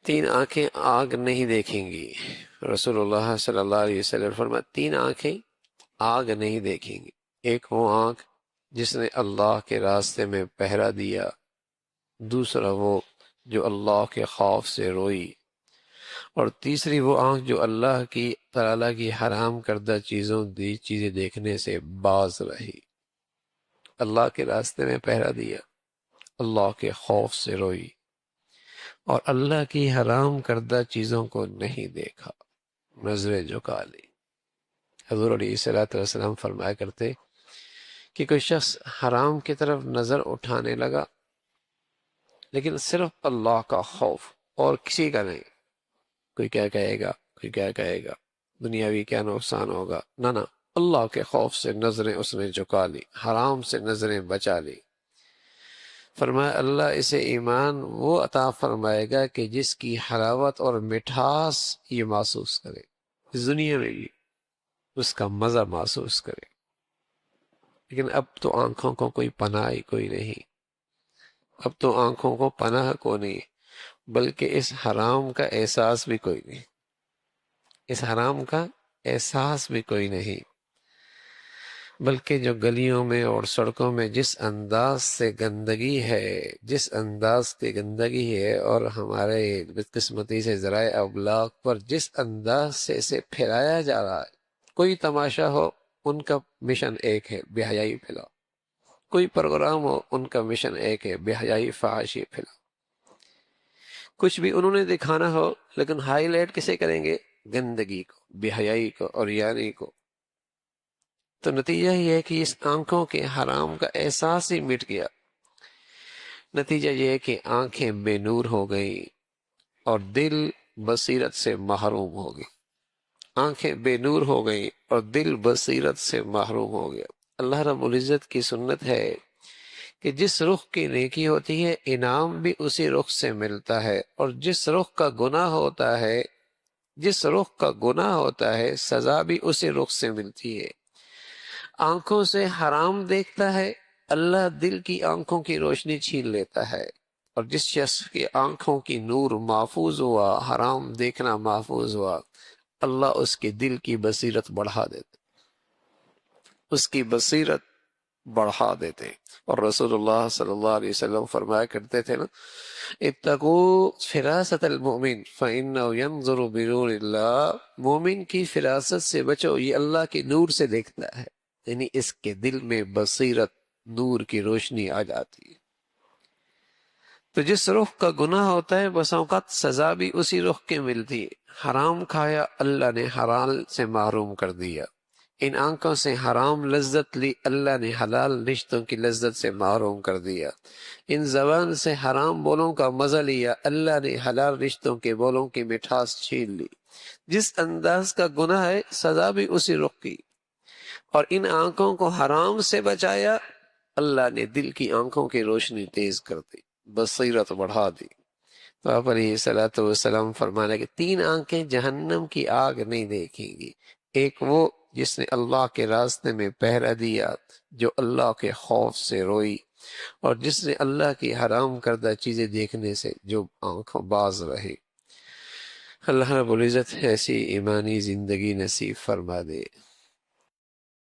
تین آنکھیں آگ نہیں دیکھیں گی۔ رسول اللہ صلی اللہ علیہ وسلم فرمایا تین آنکھیں آگ نہیں دیکھیں گی۔ ایک وہ آنکھ جس نے اللہ کے راستے میں پہرا دیا، دوسرا وہ جو اللہ کے خوف سے روئی، اور تیسری وہ آنکھ جو اللہ کی تعالیٰ کی حرام کردہ چیزیں دیکھنے سے باز رہی۔ اللہ کے راستے میں پہرا دیا، اللہ کے خوف سے روئی، اور اللہ کی حرام کردہ چیزوں کو نہیں دیکھا، نظریں جھکا لی۔ حضور علیہ الصلوۃ والسلام فرمایا کرتے کہ کوئی شخص حرام کی طرف نظر اٹھانے لگا لیکن صرف اللہ کا خوف اور کسی کا نہیں، کوئی کیا کہے گا، کوئی کیا کہے گا، دنیاوی کیا نقصان ہوگا، نہ اللہ کے خوف سے نظریں اس نے جھکا لی، حرام سے نظریں بچا لی۔ فرمایا اللہ اسے ایمان وہ عطا فرمائے گا کہ جس کی حلاوت اور مٹھاس یہ محسوس کرے، اس دنیا میں بھی اس کا مزہ محسوس کرے۔ لیکن اب تو آنکھوں کو کوئی پناہ کوئی نہیں، اب تو آنکھوں کو پناہ کو نہیں، بلکہ اس حرام کا احساس بھی کوئی نہیں، اس حرام کا احساس بھی کوئی نہیں، بلکہ جو گلیوں میں اور سڑکوں میں جس انداز سے گندگی ہے، جس انداز کی گندگی ہے، اور ہمارے بدقسمتی سے ذرائع ابلاغ پر جس انداز سے اسے پھیلایا جا رہا ہے، کوئی تماشا ہو ان کا مشن ایک ہے، بے حیائی پھیلاؤ، کوئی پروگرام ہو ان کا مشن ایک ہے، بے حیائی فحاشی پھیلاؤ، کچھ بھی انہوں نے دکھانا ہو لیکن ہائی لائٹ کسے کریں گے؟ گندگی کو، بے حیائی کو اور یاری کو۔ تو نتیجہ یہ ہے کہ اس آنکھوں کے حرام کا احساس ہی مٹ گیا، نتیجہ یہ ہے کہ آنکھیں بے نور ہو گئی اور دل بصیرت سے محروم ہو گئی، آنکھیں بے نور ہو گئی اور دل بصیرت سے محروم ہو گیا۔ اللہ رب العزت کی سنت ہے کہ جس رخ کی نیکی ہوتی ہے انعام بھی اسی رخ سے ملتا ہے، اور جس رخ کا گناہ ہوتا ہے، جس رخ کا گناہ ہوتا ہے سزا بھی اسی رخ سے ملتی ہے۔ آنکھوں سے حرام دیکھتا ہے، اللہ دل کی آنکھوں کی روشنی چھین لیتا ہے، اور جس شخص کی آنکھوں کی نور محفوظ ہوا، حرام دیکھنا محفوظ ہوا، اللہ اس کے دل کی بصیرت بڑھا دیتے، اس کی بصیرت بڑھا دیتے۔ اور رسول اللہ صلی اللہ علیہ وسلم فرمایا کرتے تھے نا، اتقوا فراست المؤمن فإنه ينظر بنور اللہ، مومن کی فراست سے بچو، یہ اللہ کے نور سے دیکھتا ہے، یعنی اس کے دل میں بصیرت، نور کی روشنی آ جاتی ہے۔ تو جس رخ کا گناہ ہوتا ہے بس اوقات سزا بھی اسی رخ کے ملتی ہے۔ حرام کھایا، اللہ نے حلال سے محروم کر دیا، ان آنکھوں سے حرام لذت لی، اللہ نے حلال رشتوں کی لذت سے محروم کر دیا، ان زبان سے حرام بولوں کا مزہ لیا، اللہ نے حلال رشتوں کے بولوں کی مٹھاس چھین لی۔ جس انداز کا گناہ ہے سزا بھی اسی رخ کی، اور ان آنکھوں کو حرام سے بچایا، اللہ نے دل کی آنکھوں کی روشنی تیز کر دی، بصیرت بڑھا دی۔ تو آپ علیہ الصلوۃ والسلام فرمانے کہ تین آنکھیں جہنم کی آگ نہیں دیکھیں گی، ایک وہ جس نے اللہ کے راستے میں پہرا دیا، جو اللہ کے خوف سے روئی، اور جس نے اللہ کی حرام کردہ چیزیں دیکھنے سے جو آنکھوں باز رہی۔ اللہ رب العزت ایسی ایمانی زندگی نصیب فرما دے۔